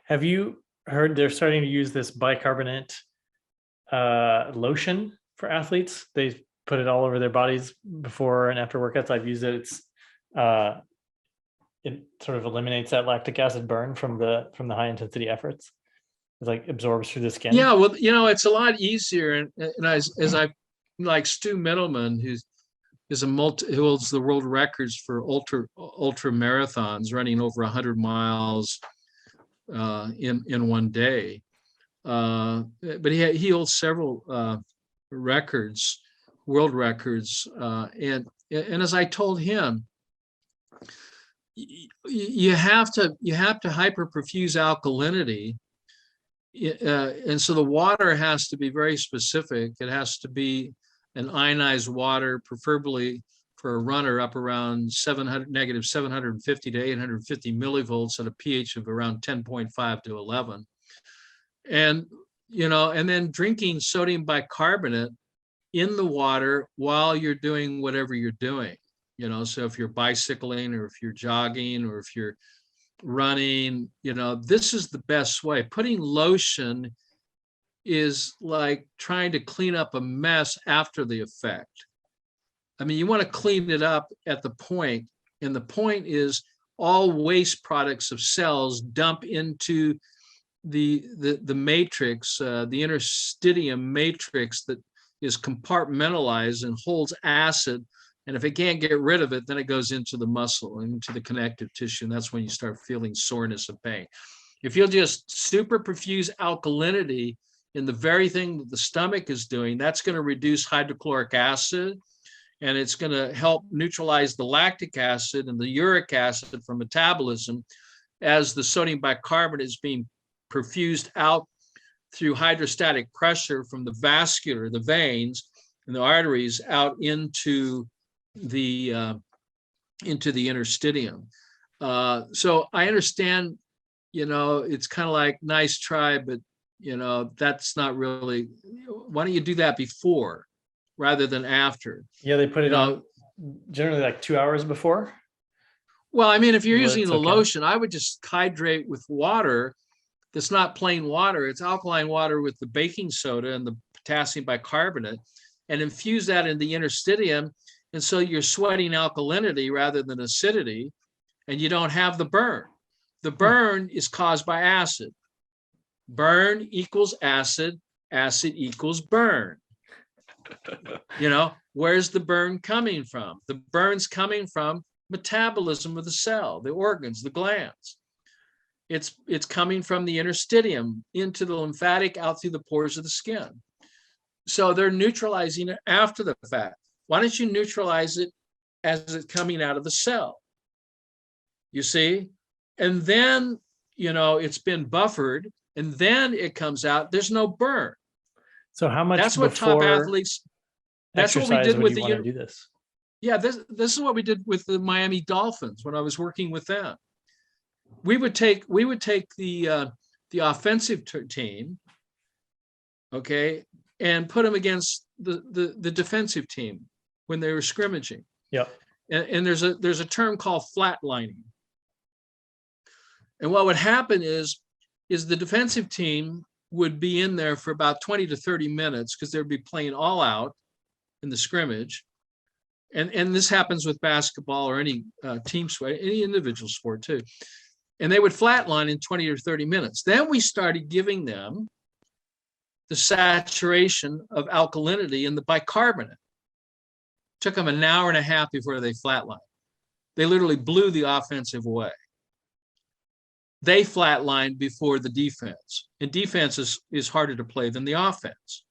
Have you heard they're starting to use this bicarbonate lotion for athletes? They put it all over their bodies before and after workouts. I've used it. It sort of eliminates that lactic acid burn from the high intensity efforts. It like absorbs through the skin. Yeah, well, it's a lot easier. And as I like Stu Middleman, who holds the world records for ultra marathons, running over 100 miles in one day. But he holds several records, world records, and as I told him, you have to hyperperfuse alkalinity, and so the water has to be very specific. It has to be an ionized water, preferably for a runner up around negative 750 to 850 millivolts at a pH of around 10.5 to 11. And and then drinking sodium bicarbonate in the water while you're doing whatever you're doing. So if you're bicycling or if you're jogging or if you're running, this is the best way. Putting lotion is like trying to clean up a mess after the effect. I mean, you want to clean it up at the point, and the point is all waste products of cells dump into the matrix, the interstitium matrix that is compartmentalized and holds acid. And if it can't get rid of it, then it goes into the muscle and into the connective tissue. And that's when you start feeling soreness and pain. If you'll just super perfuse alkalinity in the very thing that the stomach is doing, that's going to reduce hydrochloric acid, and it's going to help neutralize the lactic acid and the uric acid from metabolism as the sodium bicarbonate is being perfused out through hydrostatic pressure from the veins and the arteries out into the interstitium. So I understand, it's kind of like nice try, but that's not really. Why don't you do that before rather than after? Yeah, they put it on generally like 2 hours before. Well, I mean, if you're using the lotion, I would just hydrate with water. That's not plain water. It's alkaline water with the baking soda and the potassium bicarbonate, and infuse that in the interstitium. And so you're sweating alkalinity rather than acidity, and you don't have the burn. The burn is caused by acid. Burn equals acid, acid equals burn. Where's the burn coming from? The burn's coming from metabolism of the cell, the organs, the glands. It's coming from the interstitium into the lymphatic, out through the pores of the skin. So they're neutralizing it after the fact. Why don't you neutralize it as it's coming out of the cell? You see? And then, it's been buffered, and then it comes out, there's no burn. So how much that's what top athletes, that's what we did with the do this. Yeah, this is what we did with the Miami Dolphins when I was working with them. We would take the offensive team, okay, and put them against the defensive team when they were scrimmaging. Yeah. And there's a term called flatlining. And what would happen is the defensive team would be in there for about 20 to 30 minutes because they'd be playing all out in the scrimmage. And this happens with basketball or any team sport, any individual sport too. And they would flatline in 20 or 30 minutes. Then we started giving them the saturation of alkalinity in the bicarbonate. It took them an hour and a half before they flatlined. They literally blew the offensive away. They flatlined before the defense. And defense is harder to play than the offense.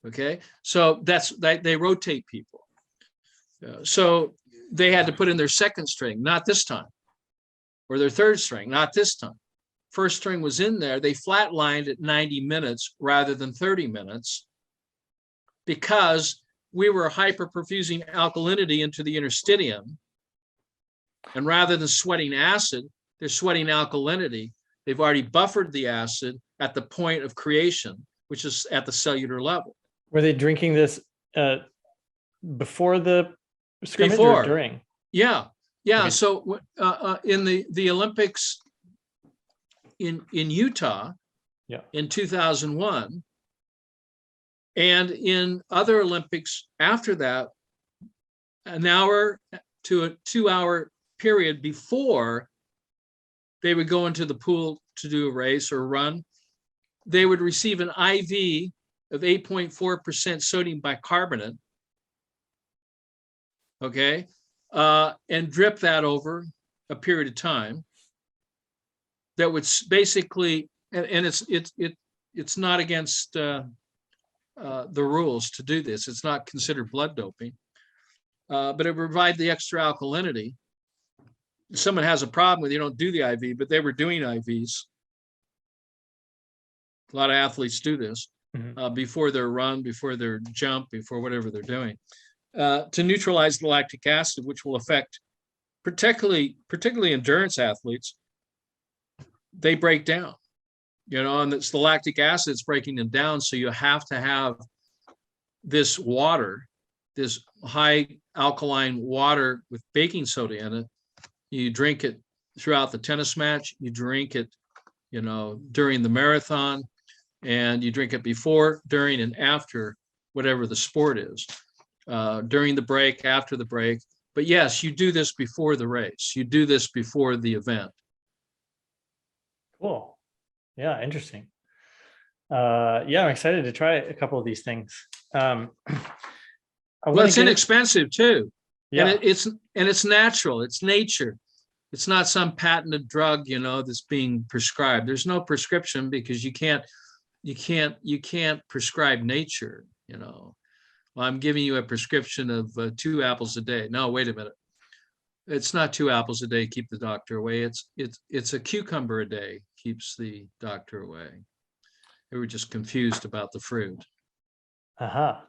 Okay, so they rotate people. So they had to put in their second string, not this time, or their third string, not this time. First string was in there. They flatlined at 90 minutes rather than 30 minutes because we were hyperperfusing alkalinity into the interstitium. And rather than sweating acid, they're sweating alkalinity. They've already buffered the acid at the point of creation, which is at the cellular level. Were they drinking this before the scrimmage or during? Yeah. Okay. So in the Olympics, in Utah Yeah. in 2001. And in other Olympics after that, an hour to a 2-hour period before they would go into the pool to do a race or run, they would receive an IV of 8.4% sodium bicarbonate, okay, and drip that over a period of time. That would basically, and it's not against the rules to do this. It's not considered blood doping, but it would provide the extra alkalinity. If someone has a problem with you don't do the IV, but they were doing IVs. A lot of athletes do this before their run, before their jump, before whatever they're doing, to neutralize the lactic acid, which will affect particularly endurance athletes. They break down, and it's the lactic acid that's breaking them down. So you have to have this water, this high alkaline water with baking soda in it. You drink it throughout the tennis match. You drink it, during the marathon, and you drink it before, during, and after whatever the sport is, during the break, after the break. But yes, you do this before the race. You do this before the event. Cool. Yeah, interesting. Yeah, I'm excited to try a couple of these things. Well, it's inexpensive too. Yeah. And it's natural. It's nature. It's not some patented drug, that's being prescribed. There's no prescription because you can't prescribe nature. Well, I'm giving you a prescription of 2 apples a day. No, wait a minute. It's not 2 apples a day keep the doctor away. It's a cucumber a day keeps the doctor away. They were just confused about the fruit. Uh-huh.